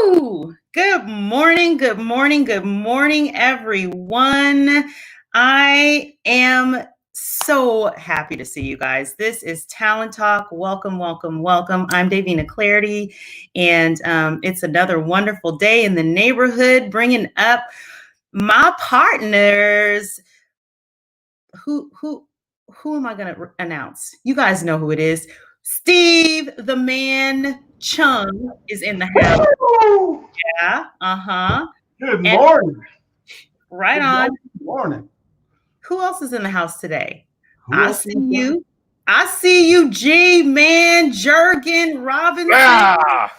Woo! Good morning, good morning, good morning, everyone. I am so happy to see you guys. This is Talent Talk. Welcome, welcome, welcome. I'm Davina Clarity, and it's another wonderful day in the neighborhood, bringing up my partners. Who am I going to announce? You guys know who it is. Steve, the man Chung, is in the house. Yeah. Good And morning. right on. Good morning. Who else is in the house today? Who else is in you. I see you, G Man, Jurgen Robinson. Ah!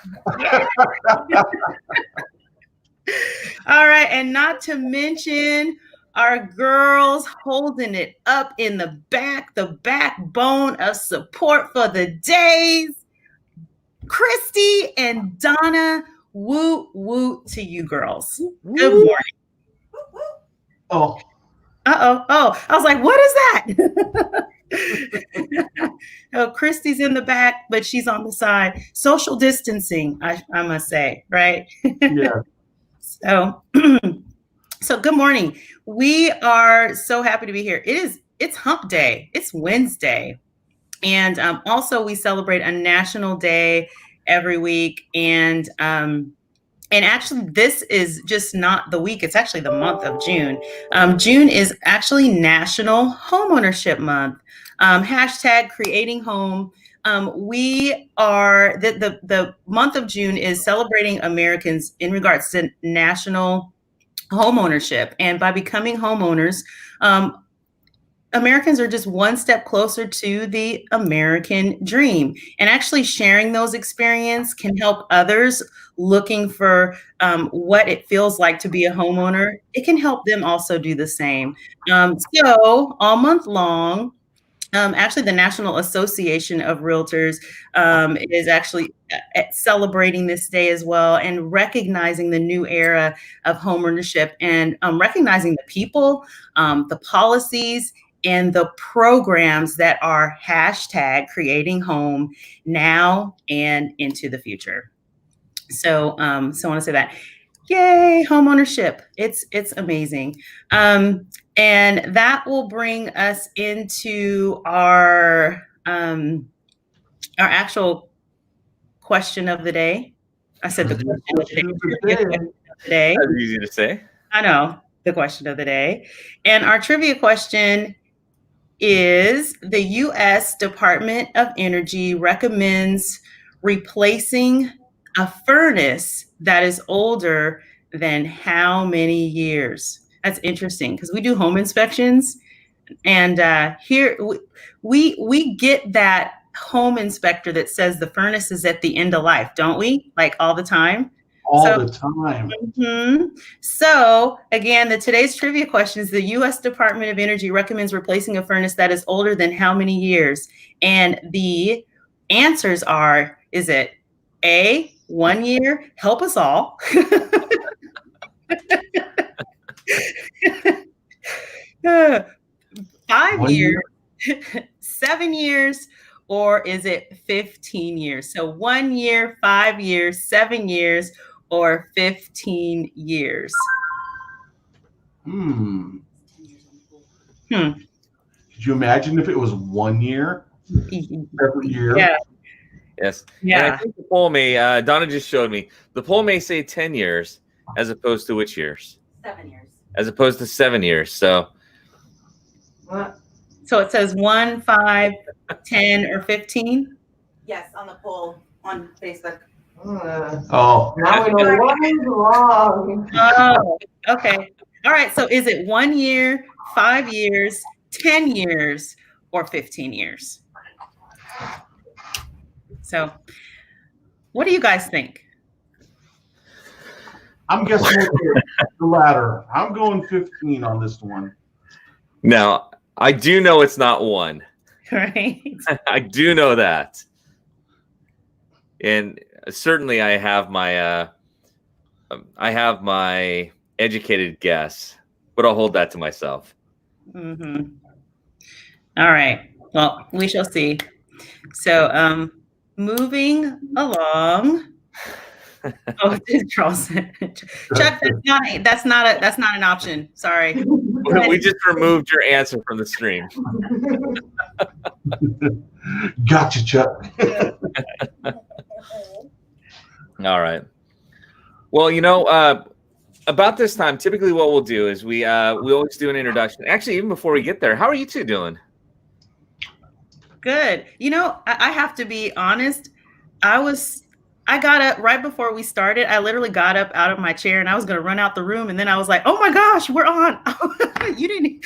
All right, and not to mention our girls holding it up in the back, the backbone of support for the days. Christy and Donna, woot woot to you girls. Good morning. Oh, Oh, I was like, what is that? Oh, Christy's in the back, but she's on the side. Social distancing, I must say, right? yeah. So, so good morning. We are so happy to be here. It's hump day. It's Wednesday. And also we celebrate a national day every week. And actually, this is just not the week. It's actually the month of June. June is actually National Homeownership Month. Hashtag creating home. We are the month of June is celebrating Americans in regards to national homeownership. And by becoming homeowners, Americans are just one step closer to the American dream. And actually sharing those experiences can help others looking for what it feels like to be a homeowner. It can help them also do the same. So all month long, actually, the National Association of Realtors is actually celebrating this day as well and recognizing the new era of homeownership and recognizing the people, the policies, and the programs that are hashtag creating home now and into the future. So, so I want to say that. Yay, homeownership. It's amazing. And that will bring us into our actual question of the day. I said the question of the day. That's easy to say. I know, the question of the day. And our trivia question is: the U.S. Department of Energy recommends replacing a furnace that is older than how many years? That's interesting because we do home inspections, and here we get that home inspector that says the furnace is at the end of life, don't we? Like all the time. All the time. Mm-hmm. So again, today's trivia question is: the U.S. Department of Energy recommends replacing a furnace that is older than how many years? And the answers are: is it A, 1 year? Help us all. 5 years, 7 years, or is it 15 years? So 1 year, 5 years, 7 years, or 15 years? Could you imagine if it was 1 year every year? Yeah. Yes. Yeah. And I think the poll may, Donna just showed me, the poll may say 10 years as opposed to which years? 7 years. As opposed to 7 years. So it says 1, 5, 10, or 15? Yes, on the poll on Facebook. Oh. Now we know what is wrong. Oh, okay. All right. So is it 1 year, 5 years, 10 years, or 15 years? So what do you guys think? I'm guessing the latter. I'm going 15 on this one. now, I do know it's not 1. Right. I do know that. And certainly I have my educated guess, but I'll hold that to myself. Mm-hmm. All right. Well, we shall see. So moving along. Oh, Charles. Chuck, that's not an option. Sorry. We just removed your answer from the stream. Gotcha, Chuck. All right. Well, about this time, typically what we'll do is we always do an introduction. Actually, even before we get there, how are you two doing? Good. I have to be honest. I got up right before we started. I literally got up out of my chair and I was going to run out the room. And then I was like, oh my gosh, we're on. You didn't.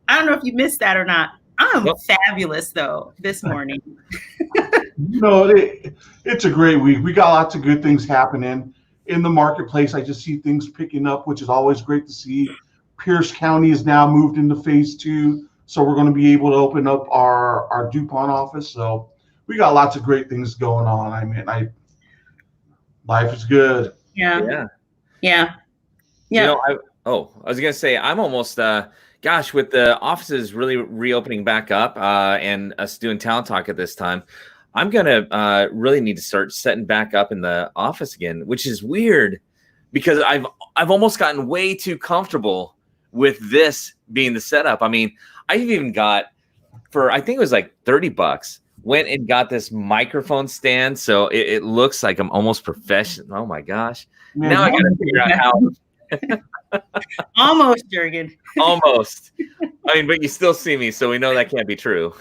I don't know if you missed that or not. I'm fabulous though this morning. It's a great week. We got lots of good things happening in the marketplace. I just see things picking up, which is always great to see. Pierce County is now moved into phase 2. So we're going to be able to open up our DuPont office. So we got lots of great things going on. I mean, life is good. Yeah. I was going to say, I'm almost, with the offices really reopening back up and us doing Talent Talk at this time, I'm going to really need to start setting back up in the office again, which is weird because I've almost gotten way too comfortable with this being the setup. I mean, I've even got I think it was like $30, went and got this microphone stand. So it looks like I'm almost professional. Oh my gosh. Man, now I got to figure out how. Almost, Jurgen. Almost. I mean, but you still see me. So we know that can't be true.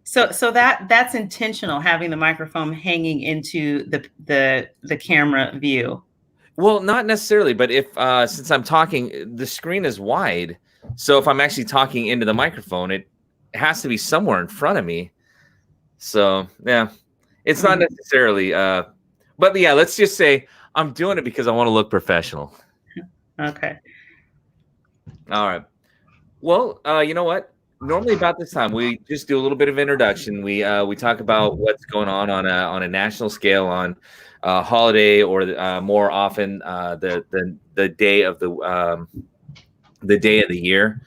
So that's intentional, having the microphone hanging into the camera view. Well, not necessarily, but if since I'm talking, the screen is wide. So if I'm actually talking into the microphone, it has to be somewhere in front of me. So yeah, it's not necessarily. But yeah, let's just say I'm doing it because I want to look professional. Okay. All right. Well, you know what? Normally about this time we just do a little bit of introduction. We talk about what's going on a national scale on holiday or more often the day of the day of the year.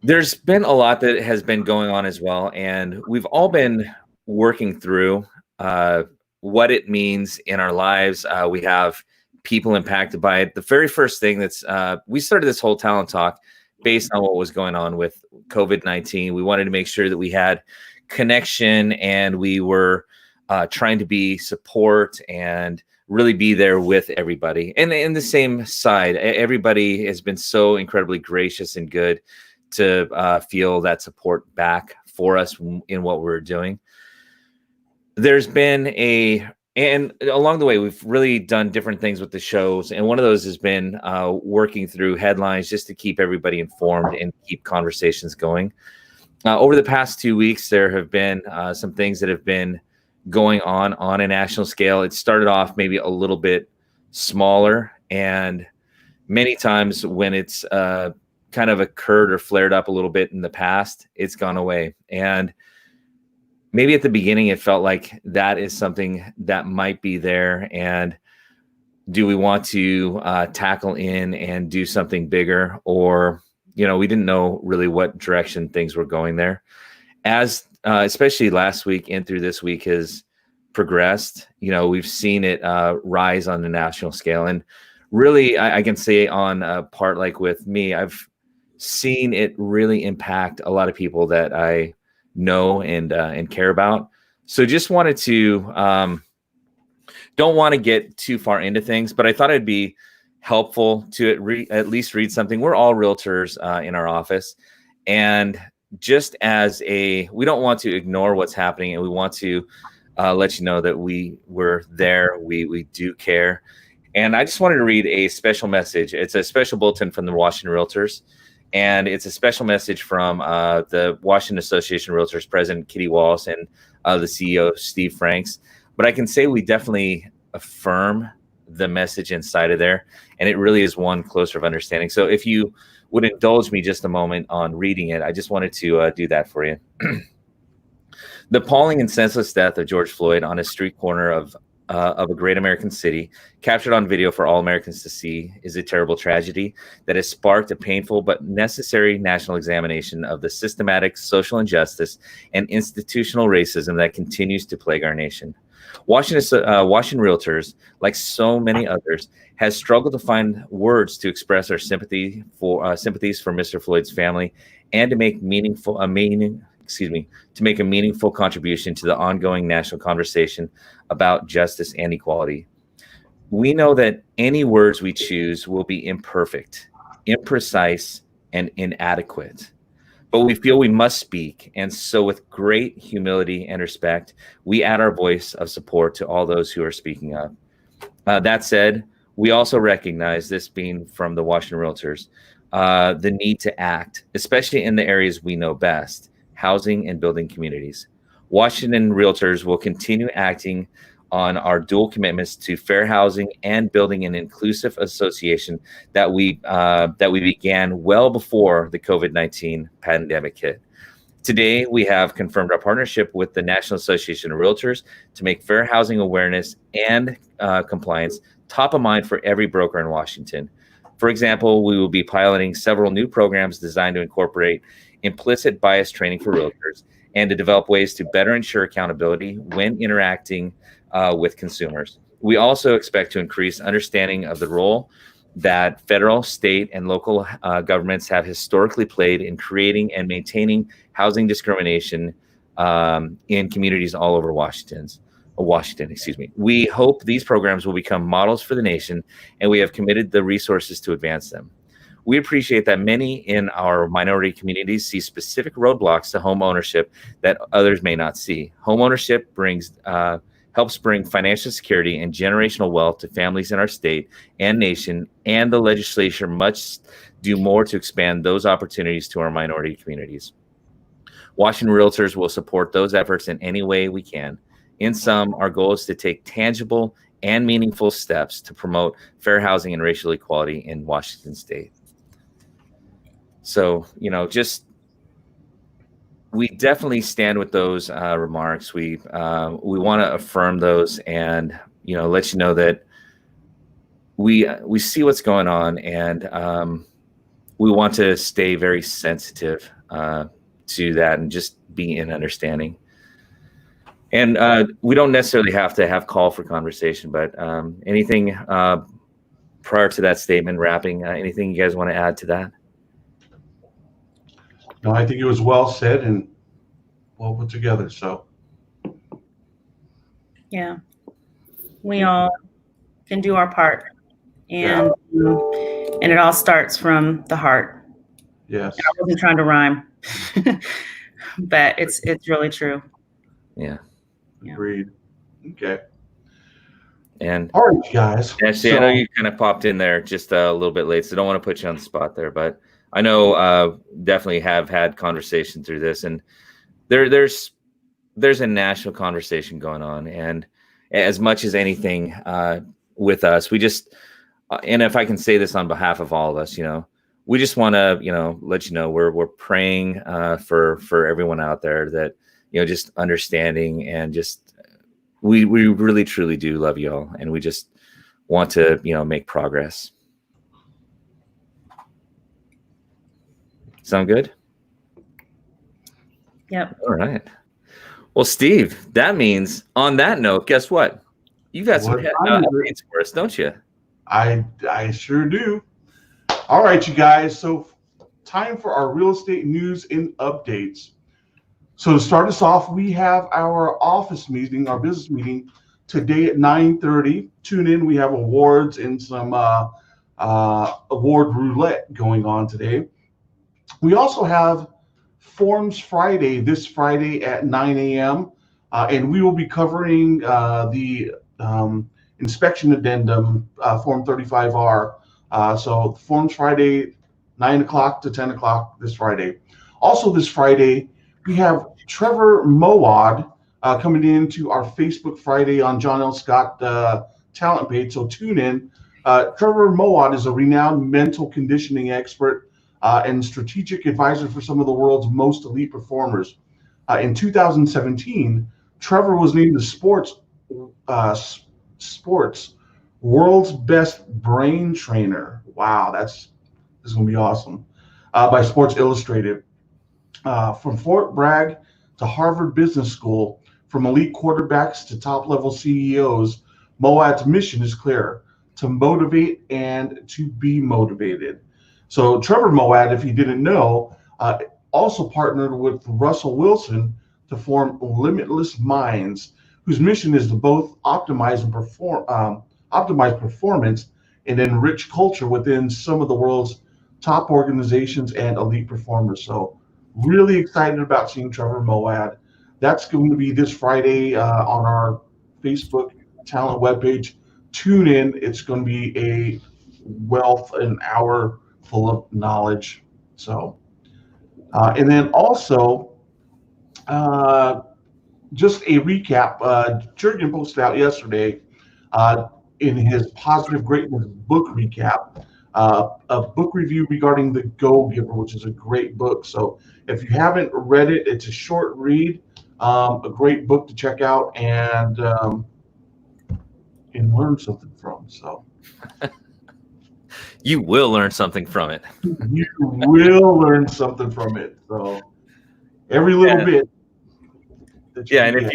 There's been a lot that has been going on as well, and we've all been working through what it means in our lives. We have people impacted by it. The very first thing we started this whole Talent Talk based on what was going on with COVID-19. We wanted to make sure that we had connection and we were trying to be support and really be there with everybody. And in the same side, everybody has been so incredibly gracious and good to feel that support back for us in what we're doing. There's been and along the way, we've really done different things with the shows. And one of those has been working through headlines just to keep everybody informed and keep conversations going. Over the past 2 weeks, there have been some things that have been going on a national scale. It started off maybe a little bit smaller, and many times when it's kind of occurred or flared up a little bit in the past, it's gone away. And maybe at the beginning, it felt like that is something that might be there. And do we want to tackle in and do something bigger? Or, we didn't know really what direction things were going there. As especially last week and through this week has progressed, we've seen it rise on the national scale. And really, I can say on a part like with me, I've seen it really impact a lot of people that I know and care about. So just wanted to don't want to get too far into things, but I thought it'd be helpful to at least read something. We're all realtors in our office, and just as we don't want to ignore what's happening, and we want to let you know that we're there, we do care. And I just wanted to read a special message. It's a special bulletin from the Washington Realtors. And it's a special message from the Washington Association of Realtors President Kitty Wallace and the CEO Steve Franks. But I can say we definitely affirm the message inside of there, and it really is one closer of understanding. So if you would indulge me just a moment on reading it, I just wanted to do that for you. The appalling and senseless death of George Floyd on a street corner of a great American city, captured on video for all Americans to see, is a terrible tragedy that has sparked a painful but necessary national examination of the systematic social injustice and institutional racism that continues to plague our nation. Washington Realtors, like so many others, has struggled to find words to express our sympathies for Mr. Floyd's family and to make to make a meaningful contribution to the ongoing national conversation about justice and equality. We know that any words we choose will be imperfect, imprecise, and inadequate. But we feel we must speak. And so, with great humility and respect, we add our voice of support to all those who are speaking up. That said, we also recognize, this being from the Washington Realtors, the need to act, especially in the areas we know best: housing and building communities. Washington Realtors will continue acting on our dual commitments to fair housing and building an inclusive association that we began well before the COVID-19 pandemic hit. Today, we have confirmed our partnership with the National Association of Realtors to make fair housing awareness and compliance top of mind for every broker in Washington. For example, we will be piloting several new programs designed to incorporate implicit bias training for realtors and to develop ways to better ensure accountability when interacting with consumers. We also expect to increase understanding of the role that federal, state, and local governments have historically played in creating and maintaining housing discrimination in communities all over Washington, excuse me. We hope these programs will become models for the nation, and we have committed the resources to advance them. We appreciate that many in our minority communities see specific roadblocks to home ownership that others may not see. Homeownership helps bring financial security and generational wealth to families in our state and nation, and the legislature must do more to expand those opportunities to our minority communities. Washington Realtors will support those efforts in any way we can. In sum, our goal is to take tangible and meaningful steps to promote fair housing and racial equality in Washington state. So, we definitely stand with those remarks. We want to affirm those and, let you know that we see what's going on, and we want to stay very sensitive to that and just be in understanding. And we don't necessarily have to have call for conversation, but anything prior to that statement, wrapping, anything you guys want to add to that? No, I think it was well said and well put together. So, Yeah, we all can do our part, and it all starts from the heart. yes, And I wasn't trying to rhyme, but it's really true. Yeah. agreed. Okay. And All right, guys. Ashley, I know you kind of popped in there just a little bit late, so don't want to put you on the spot there, but I know definitely have had conversation through this, and there's a national conversation going on, and as much as anything with us, we just and if I can say this on behalf of all of us, we just want to let you know we're praying for everyone out there, that just understanding, and just we really truly do love you all, and we just want to make progress. Sound good? Yep. All right. Well, Steve, that means on that note, guess what? You got some updates for us, don't you? I sure do. All right, you guys. So, time for our real estate news and updates. So to start us off, we have our office meeting, our business meeting today at 9:30. Tune in. We have awards and some award roulette going on today. We also have Forms Friday this Friday at 9 a.m. And we will be covering the inspection addendum, Form 35R. So Forms Friday, 9 o'clock to 10 o'clock this Friday. Also this Friday, we have Trevor Mowad coming into our Facebook Friday on John L. Scott talent page, so tune in. Trevor Mowad is a renowned mental conditioning expert and strategic advisor for some of the world's most elite performers. In 2017, Trevor was named the sports world's best brain trainer. Wow, this is going to be awesome. By Sports Illustrated. From Fort Bragg to Harvard Business School, From elite quarterbacks to top-level CEOs, Moad's mission is clear: to motivate and to be motivated. So Trevor Moad, if you didn't know, also partnered with Russell Wilson to form Limitless Minds, whose mission is to both optimize and optimize performance and enrich culture within some of the world's top organizations and elite performers. So really excited about seeing Trevor Moad. That's going to be this Friday on our Facebook talent webpage. Tune in. It's going to be a wealth, an hour full of knowledge. So, and then also, just a recap. Jurgen posted out yesterday in his Positive Greatness book recap, a book review regarding The Go-Giver, which is a great book. So if you haven't read it, it's a short read, a great book to check out and learn something from. So You will learn something from it. you will learn something from it. So every little bit. Yeah, and if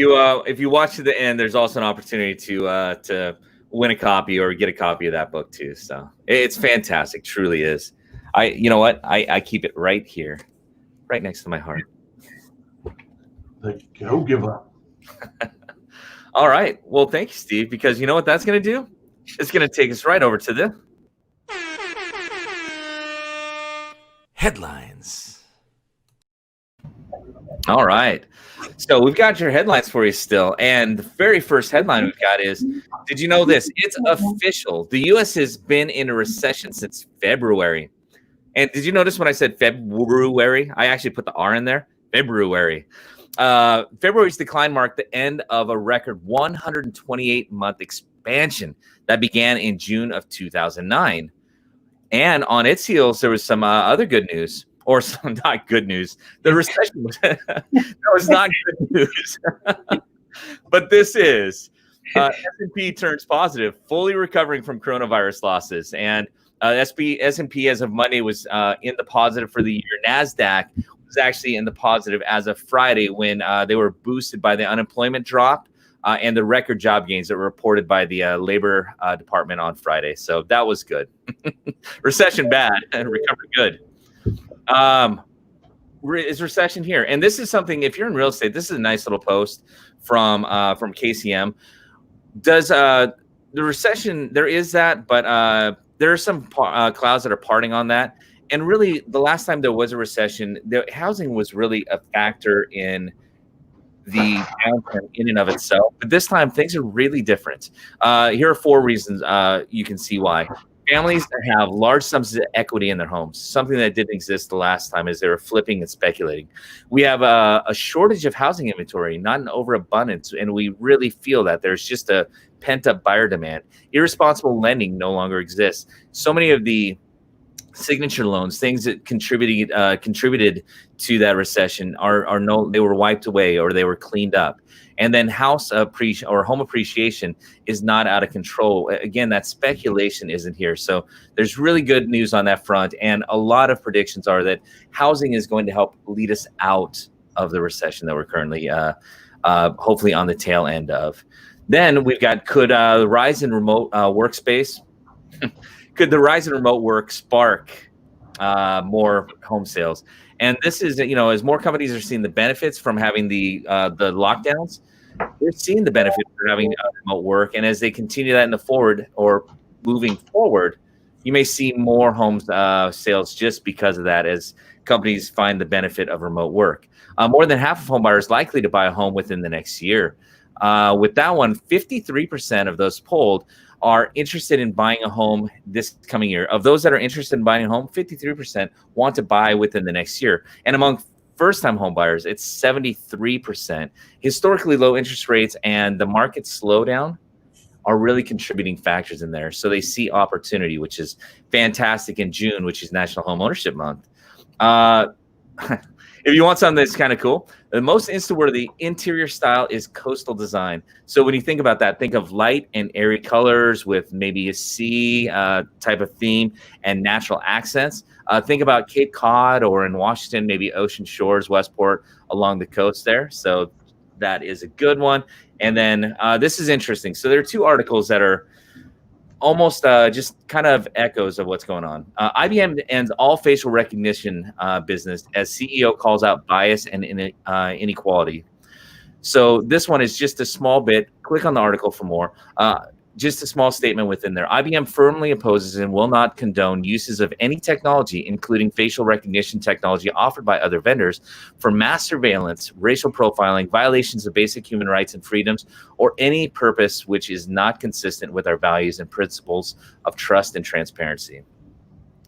you watch to the end, there's also an opportunity to win a copy or get a copy of that book too. So it's fantastic, truly is. You know what? I keep it right here, right next to my heart. The Go-Giver. All right. Well, thank you, Steve, because you know what that's going to do? It's going to take us right over to the headlines. All right. So we've got your headlines for you still. And the very first headline we've got is, did you know this? It's official. The U.S. has been in a recession since February. And did you notice when I said February, I actually put the R in there? February. February's decline marked the end of a record 128-month expansion that began in June of 2009. And on its heels, there was some other good news, or some not good news. The recession was not good news. But this is S&P turns positive, fully recovering from coronavirus losses. And S&P as of Monday was in the positive for the year. NASDAQ was actually in the positive as of Friday when they were boosted by the unemployment drop and the record job gains that were reported by the Labor Department on Friday. So that was good. Recession bad and recovery good. Is recession here? And this is something, if you're in real estate, this is a nice little post from KCM. Does the recession, there is that, but there are some clouds that are parting on that. And really, the last time there was a recession, the housing was really a factor in the downturn in and of itself. But this time, things are really different. Here are 4 reasons you can see why. Families that have large sums of equity in their homes, something that didn't exist the last time as they were flipping and speculating. We have a shortage of housing inventory, not an overabundance, and we really feel that there's just a pent-up buyer demand. Irresponsible lending no longer exists. So many of the signature loans, things that contributed to that recession, they were wiped away or they were cleaned up. And then home appreciation is not out of control. Again, that speculation isn't here. So there's really good news on that front. And a lot of predictions are that housing is going to help lead us out of the recession that we're currently hopefully on the tail end of. Then we've got, could the rise in remote workspace, could the rise in remote work spark more home sales? And this is, as more companies are seeing the benefits from having the lockdowns, they're seeing the benefit for having remote work. And as they continue that in the forward or moving forward, you may see more homes sales just because of that, as companies find the benefit of remote work. More than half of home buyers likely to buy a home within the next year. With that one, 53% of those polled are interested in buying a home this coming year. Of those that are interested in buying a home, 53% want to buy within the next year. And among first-time home buyers, it's 73%. Historically low interest rates and the market slowdown are really contributing factors in there. So they see opportunity, which is fantastic in June, which is National Homeownership Month. If you want something that's kind of cool, the most Insta-worthy interior style is coastal design. So when you think about that, think of light and airy colors with maybe a sea type of theme and natural accents. Think about Cape Cod or in Washington, maybe Ocean Shores, Westport, along the coast there. So That is a good one. And then this is interesting. So there are two articles that are almost just kind of echoes of what's going on. IBM ends all facial recognition business as CEO calls out bias and inequality. So this one is just a small bit. Click on the article for more. Just a small statement within there. IBM firmly opposes and will not condone uses of any technology, including facial recognition technology offered by other vendors, for mass surveillance, racial profiling, violations of basic human rights and freedoms, or any purpose which is not consistent with our values and principles of trust and transparency.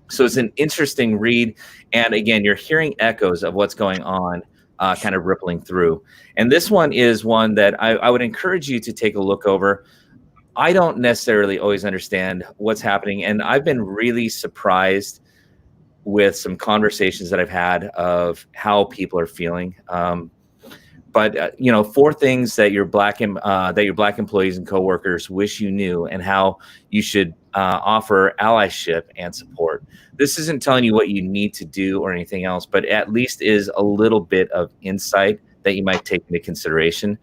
So it's an interesting read. And again, you're hearing echoes of what's going on kind of rippling through. And this one is one that I would encourage you to take a look over. I don't necessarily always understand what's happening. And I've been really surprised with some conversations that I've had of how people are feeling. But you know, 4 things that your black employees and coworkers wish you knew, and how you should offer allyship and support. This isn't telling you what you need to do or anything else, but at least is a little bit of insight that you might take into consideration.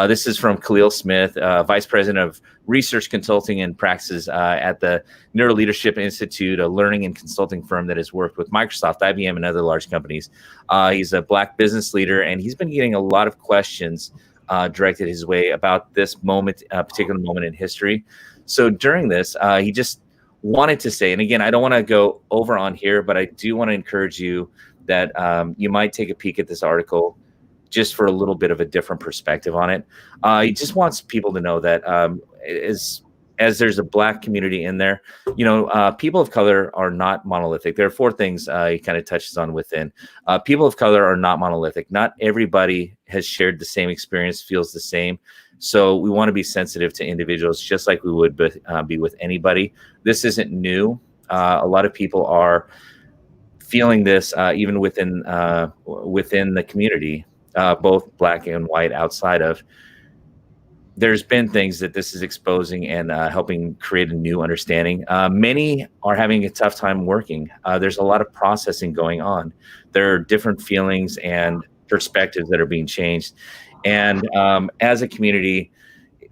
This is from Khalil Smith, Vice President of Research Consulting and Practices at the Neuro Leadership Institute, a learning and consulting firm that has worked with Microsoft, IBM, and other large companies. He's a Black business leader, and he's been getting a lot of questions directed his way about this moment, particular moment in history. So during this, he just wanted to say, and again, I don't want to go over on here, but I do want to encourage you that you might take a peek at this article just for a little bit of a different perspective on it. He just wants people to know that as there's a Black community in there, you know, people of color are not monolithic. There are 4 things he kind of touches on within. People of color are not monolithic. Not everybody has shared the same experience, feels the same. So we want to be sensitive to individuals just like we would be with anybody. This isn't new. A lot of people are feeling this even within the community. Both Black and white outside of. There's been things that this is exposing and helping create a new understanding. Many are having a tough time working. There's a lot of processing going on. There are different feelings and perspectives that are being changed. And as a community,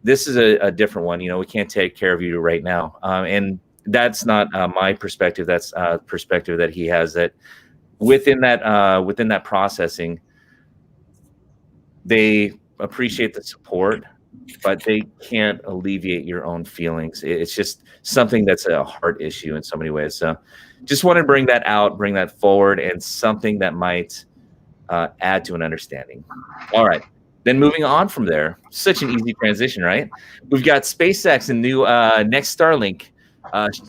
this is a different one. You know, we can't take care of you right now. And that's not my perspective. That's a perspective that he has, that within that processing, they appreciate the support, but they can't alleviate your own feelings. It's just something that's a heart issue in so many ways. So just want to bring that out, bring that forward, and something that might add to an understanding. All right. Then moving on from there, such an easy transition, right? We've got SpaceX and new next Starlink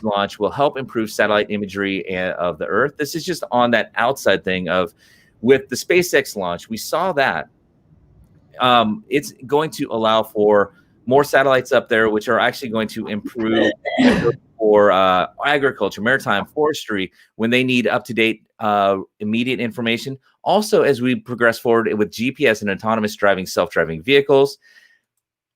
launch will help improve satellite imagery of the Earth. This is just on that outside thing of, with the SpaceX launch, we saw that it's going to allow for more satellites up there, which are actually going to improve for agriculture, maritime, forestry, when they need up-to-date immediate information. Also, as we progress forward with GPS and autonomous driving, self-driving vehicles,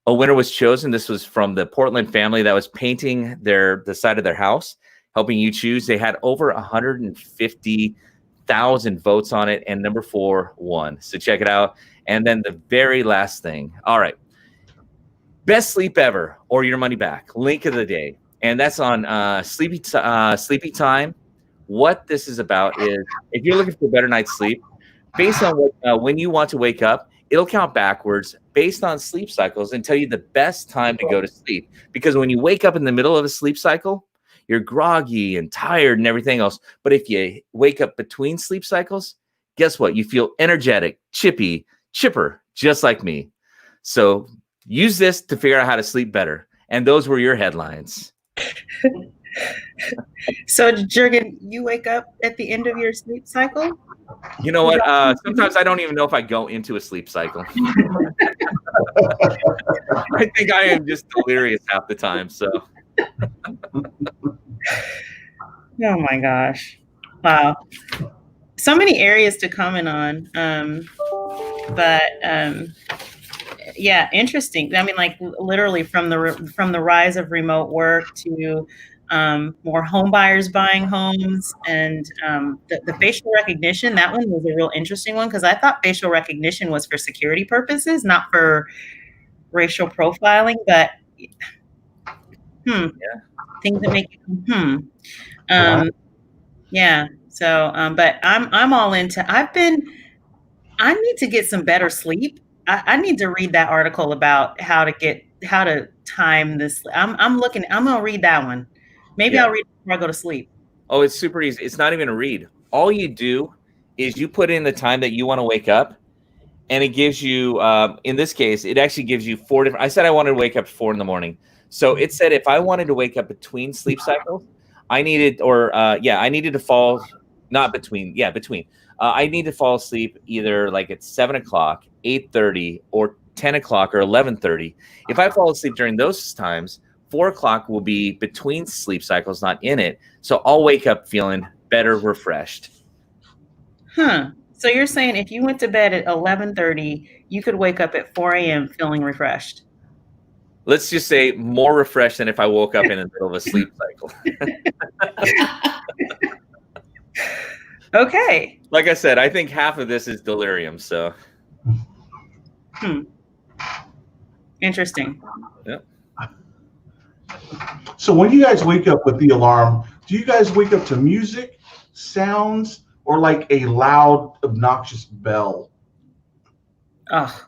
a winner was chosen. This was from the Portland family that was painting the side of their house, helping you choose. They had over 150,000 votes on it, and number 4 won. So check it out. And then the very last thing. All right. Best sleep ever or your money back. Link of the day. And that's on Sleepy Time. What this is about is, if you're looking for a better night's sleep, based on when you want to wake up, it'll count backwards based on sleep cycles and tell you the best time to go to sleep. Because when you wake up in the middle of a sleep cycle, you're groggy and tired and everything else. But if you wake up between sleep cycles, guess what? You feel energetic, chipper, just like me. So use this to figure out how to sleep better. And those were your headlines. So, Jurgen, you wake up at the end of your sleep cycle? You know what? Sometimes I don't even know if I go into a sleep cycle. I think I am just delirious half the time. So. Oh my gosh. Wow. So many areas to comment on. Yeah, interesting. I mean, like literally from the rise of remote work to more home buyers buying homes, and the facial recognition, that one was a real interesting one because I thought facial recognition was for security purposes, not for racial profiling, but things that make you Right. yeah. So, but I'm all into. I need to get some better sleep. I need to read that article about how to time this. I'm looking. I'm gonna read that one. Maybe Yeah. I'll read it before I go to sleep. Oh, it's super easy. It's not even a read. All you do is you put in the time that you want to wake up, and it gives you, in this case, it actually gives you 4 different. I said I wanted to wake up at 4 in the morning. So it said if I wanted to wake up between sleep cycles, I needed to fall, not between, between. I need to fall asleep either like at 7 o'clock, 8:30, or 10 o'clock or 11:30. If I fall asleep during those times, 4 o'clock will be between sleep cycles, not in it. So I'll wake up feeling better, refreshed. So you're saying if you went to bed at 11:30, you could wake up at 4 a.m. feeling refreshed? Let's just say more refreshed than if I woke up in the middle of a sleep cycle. Okay. Like I said, I think half of this is delirium. So, Interesting. Yep. So when you guys wake up with the alarm, do you guys wake up to music, sounds, or like a loud, obnoxious bell? Oh,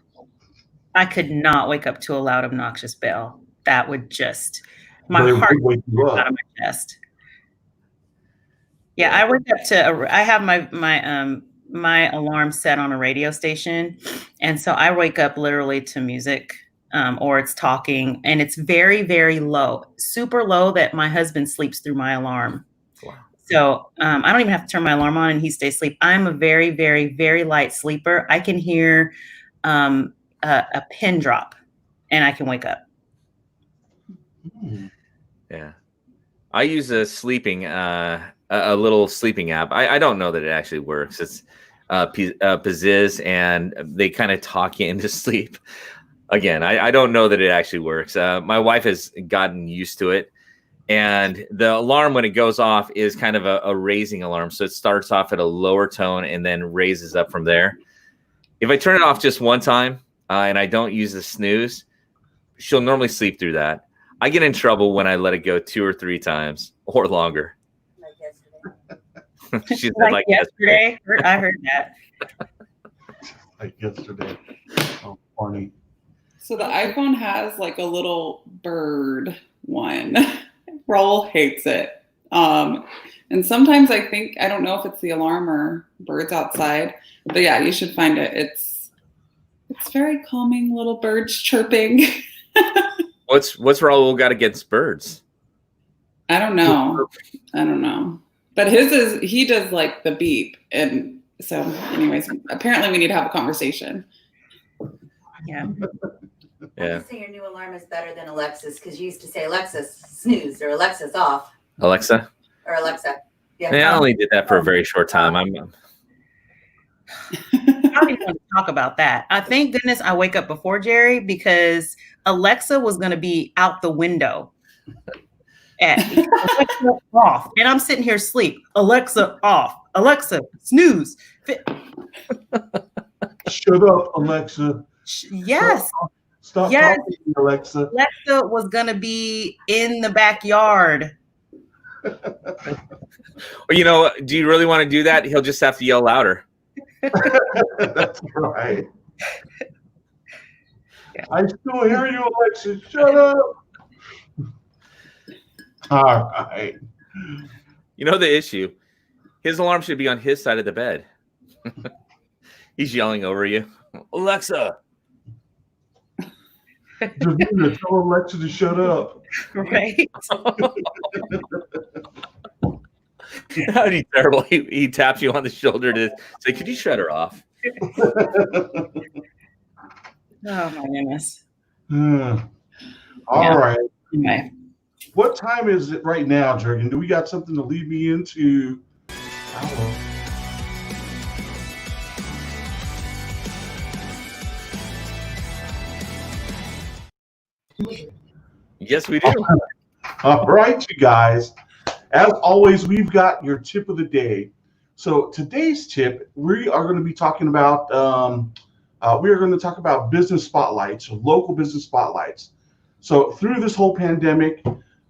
I could not wake up to a loud, obnoxious bell. That would just, my But it heart would wake you out up. of my chest. Yeah, I wake up to. I have my alarm set on a radio station, and so I wake up literally to music, or it's talking, and it's very, very low, super low that my husband sleeps through my alarm. Wow. So I don't even have to turn my alarm on, and he stays asleep. I'm a very, very, very light sleeper. I can hear a pin drop, and I can wake up. Yeah, I use a sleeping, a little sleeping app. I don't know that it actually works. It's Pizziz, and they kind of talk you into sleep. Again, I don't know that it actually works. My wife has gotten used to it, and the alarm when it goes off is kind of a raising alarm. So it starts off at a lower tone and then raises up from there. If I turn it off just one time and I don't use the snooze, she'll normally sleep through that. I get in trouble when I let it go 2 or 3 times or longer. Like yesterday. She said, like yesterday. I heard that. Like yesterday. Oh, funny. So the iPhone has like a little bird one. Raul hates it. And sometimes I think, I don't know if it's the alarm or birds outside, but yeah, you should find it. It's very calming, little birds chirping. What's Raul got against birds? I don't know. But he does like the beep. And so anyways, apparently we need to have a conversation. Yeah. Yeah. Say your new alarm is better than Alexa's because you used to say Alexa's snooze or Alexa's off Alexa? or Alexa. Yeah. I only did that for a very short time. I don't even want to talk about that. Thank goodness I wake up before Jerry because Alexa was going to be out the window. Alexa off. And I'm sitting here asleep. Alexa off. Alexa snooze. Shut up, Alexa. Yes. Stop Yes. talking to me, Alexa. Alexa was going to be in the backyard. Well, do you really want to do that? He'll just have to yell louder. That's right. Yeah. I still hear you, Alexa. Shut up. All right. You know the issue. His alarm should be on his side of the bed. He's yelling over you. Alexa. Davina, tell Alexa to shut up. Right. That'd be terrible. He taps you on the shoulder to say, could you shut her off? Oh my goodness. All right. Anyway. What time is it right now, Jurgen? Do we got something to lead me into? Yes, we do. All right, you guys. As always, we've got your tip of the day. So today's tip, we are going to be talking about business spotlights, or local business spotlights. So through this whole pandemic,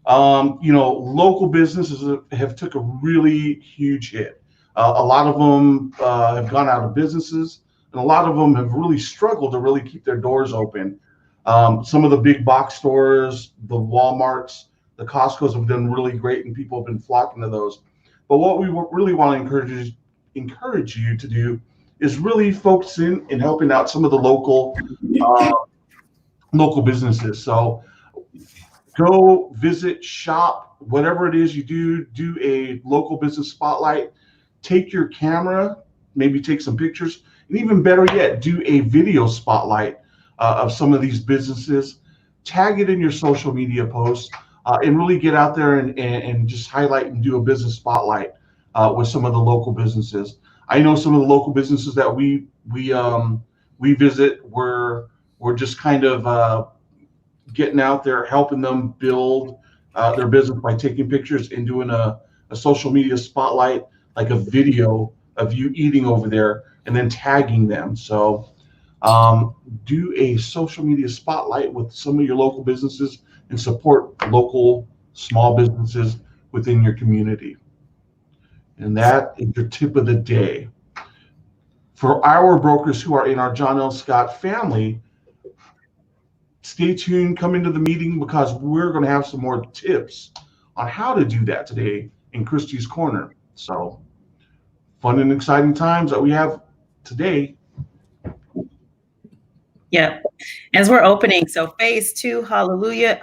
local businesses have took a really huge hit. A lot of them have gone out of businesses, and a lot of them have really struggled to really keep their doors open. Some of the big box stores, the Walmarts, the Costco's have done really great, and people have been flocking to those. But what we really want to encourage you to do is really focus in helping out some of the local businesses. So go visit, shop, whatever it is you do a local business spotlight. Take your camera, maybe take some pictures, and even better yet, do a video spotlight of some of these businesses. Tag it in your social media posts, and really get out there and just highlight and do a business spotlight with some of the local businesses. I know some of the local businesses that we visit. We're just kind of getting out there, helping them build their business by taking pictures and doing a social media spotlight, like a video of you eating over there, and then tagging them. So do a social media spotlight with some of your local businesses and support local small businesses within your community. And that is your tip of the day. For our brokers who are in our John L. Scott family, stay tuned, come into the meeting, because we're going to have some more tips on how to do that today in Christie's Corner. So fun and exciting times that we have today. Yep. As we're opening, so phase 2, hallelujah.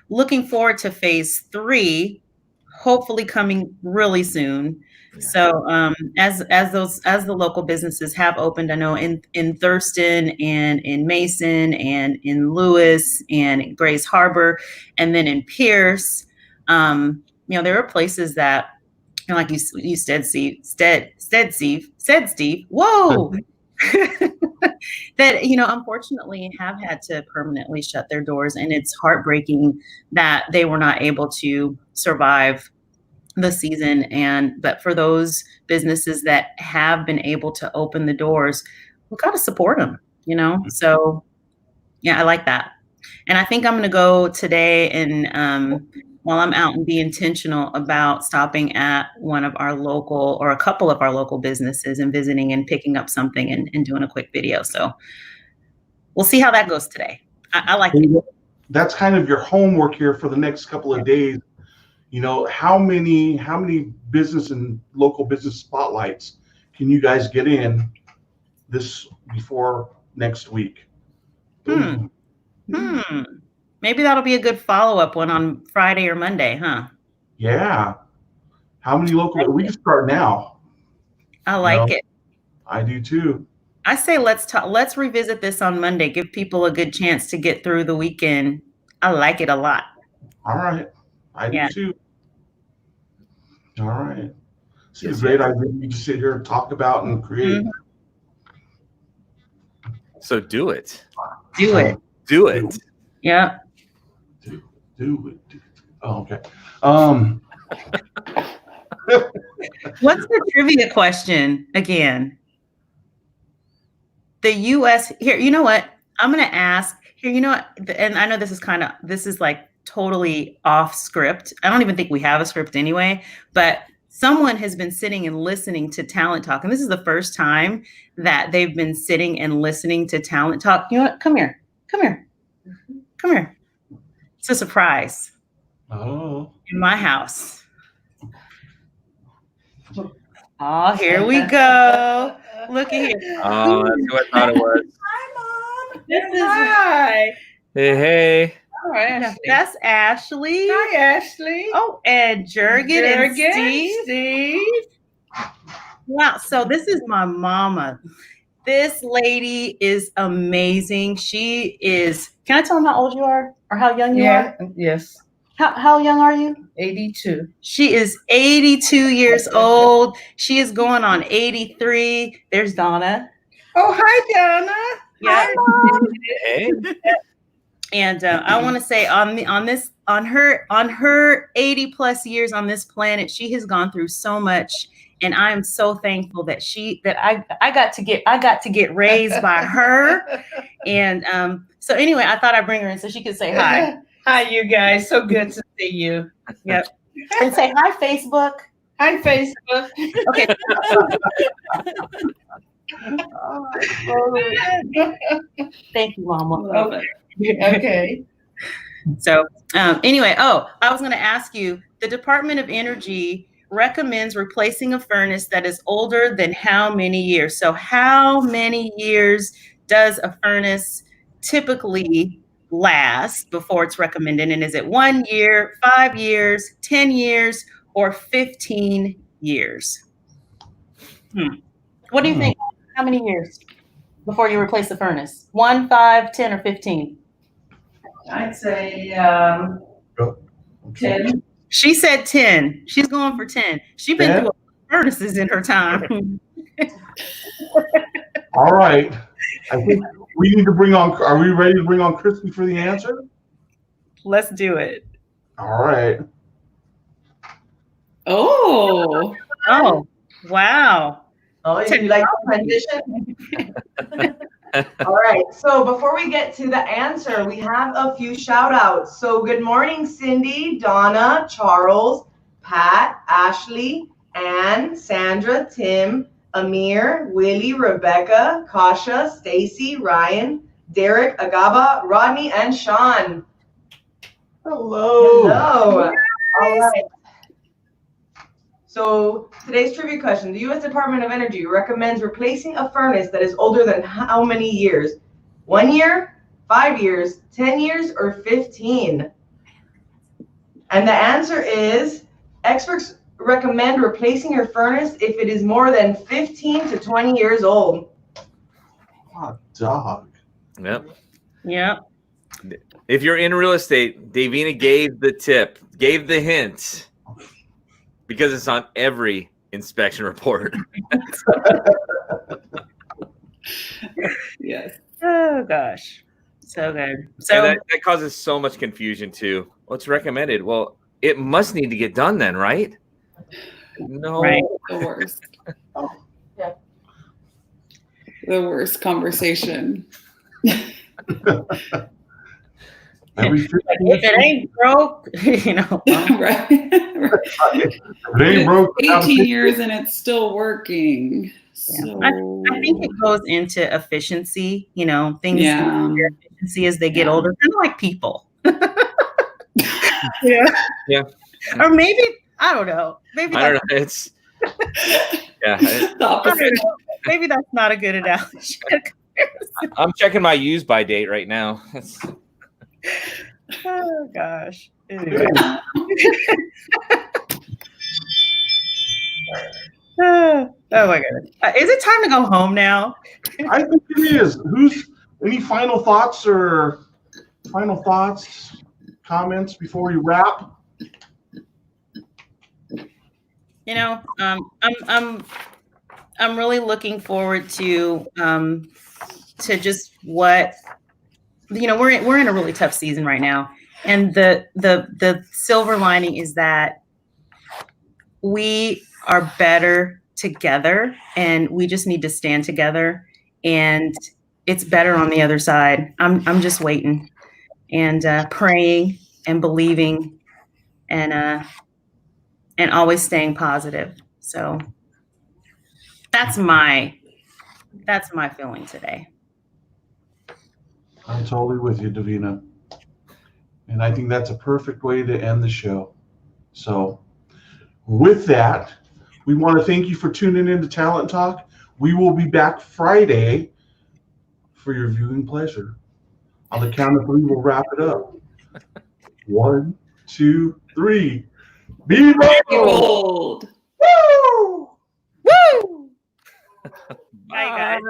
Looking forward to phase 3, hopefully coming really soon. Yeah. So as the local businesses have opened, I know in Thurston and in Mason and in Lewis and in Grays Harbor, and then in Pierce, there are places that, like you said, Steve, whoa. That, unfortunately have had to permanently shut their doors. And it's heartbreaking that they were not able to survive the season. But for those businesses that have been able to open the doors, we've got to support them, So, yeah, I like that. And I think I'm going to go today and while I'm out, and be intentional about stopping at one of our local, or a couple of our local businesses, and visiting and picking up something and doing a quick video. So we'll see how that goes today. I like it. That's kind of your homework here for the next couple of days. How many business and local business spotlights can you guys get in this before next week? Maybe that'll be a good follow-up one on Friday or Monday, huh? Yeah. How many local? We can start now. I like it. I do too. I say let's revisit this on Monday. Give people a good chance to get through the weekend. I like it a lot. All right. I do too. All right. It's a great idea. You just sit here and talk about and create. So do it. Do it. Do it. Yeah. Do it. Oh, okay. What's the trivia question again? The U.S. here. You know what? I'm going to ask here. You know what? And I know this is like totally off script. I don't even think we have a script anyway. But someone has been sitting and listening to Talent Talk, and this is the first time that they've been sitting and listening to Talent Talk. You know what? Come here. It's a surprise. Oh. In my house. Oh, here we go. Look at here. Oh, that's who I thought it was. Hi, Mom. This is hi. Hey. All right. That's Ashley. Hi, Ashley. Oh, and Jurgen and Steve. Wow. So this is my mama. This lady is amazing. She is. Can I tell them how old you are or how young you are? Yes. How young are you? 82. She is 82 years old. She is going on 83. There's Donna. Oh, hi, Donna. Yeah. Hi, Mom. Hey. And I want to say on her 80 plus years on this planet, she has gone through so much, and I am so thankful that I got to get raised by her. And so anyway, I thought I'd bring her in so she could say hi. Hi, you guys. So good to see you. Yep. And say hi, Facebook. Hi, Facebook. Okay. Thank you, Mama. Okay. So anyway, I was going to ask you, the Department of Energy recommends replacing a furnace that is older than how many years? So how many years does a furnace typically last before it's recommended? And is it 1 year, 5 years, 10 years, or 15 years? What do you think? How many years before you replace the furnace? 1, 5, 10, or 15? I'd say 10. She said 10. She's going for 10. She's been through furnaces in her time. All right. I think we need to are we ready to bring on Christy for the answer? Let's do it. All right. Oh, wow. Oh, you like the transition? All right. So before we get to the answer, we have a few shout outs. So good morning, Cindy, Donna, Charles, Pat, Ashley, Ann, Sandra, Tim, Amir, Willie, Rebecca, Kasha, Stacy, Ryan, Derek, Agaba, Rodney, and Sean. Hello. Hello. All right. So today's trivia question: the U.S. Department of Energy recommends replacing a furnace that is older than how many years? 1 year, 5 years, 10 years, or 15? And the answer is experts recommend replacing your furnace if it is more than 15 to 20 years old. Hot dog. Yep. If you're in real estate, Davina gave the tip, gave the hint. Because it's on every inspection report. yes. Oh, gosh. So good. So and that causes so much confusion, too. What's recommended? Well, it must need to get done then, right? No. Right. The worst. Yeah. The worst conversation. if it ain't broke, right. If it ain't broke, 18 years and it's still working. Yeah. So I think it goes into efficiency, things efficiency as they get older, kind of like people. Yeah. Or maybe, I don't know. Maybe I don't know. It's the opposite. Maybe that's not a good analogy. I'm checking my use by date right now. Oh gosh. Anyway. Oh my goodness. Is it time to go home now? I think it is. Any final thoughts, comments before we wrap? I'm really looking forward to just what we're in a really tough season right now, and the silver lining is that we are better together, and we just need to stand together, and it's better on the other side. I'm just waiting and praying and believing and always staying positive. So that's my feeling today. I'm totally with you, Davina. And I think that's a perfect way to end the show. So with that, we want to thank you for tuning in to Talent Talk. We will be back Friday for your viewing pleasure. On the count of 3, we'll wrap it up. 1, 2, 3. Be bold! Bold. Woo! Woo! Bye, guys.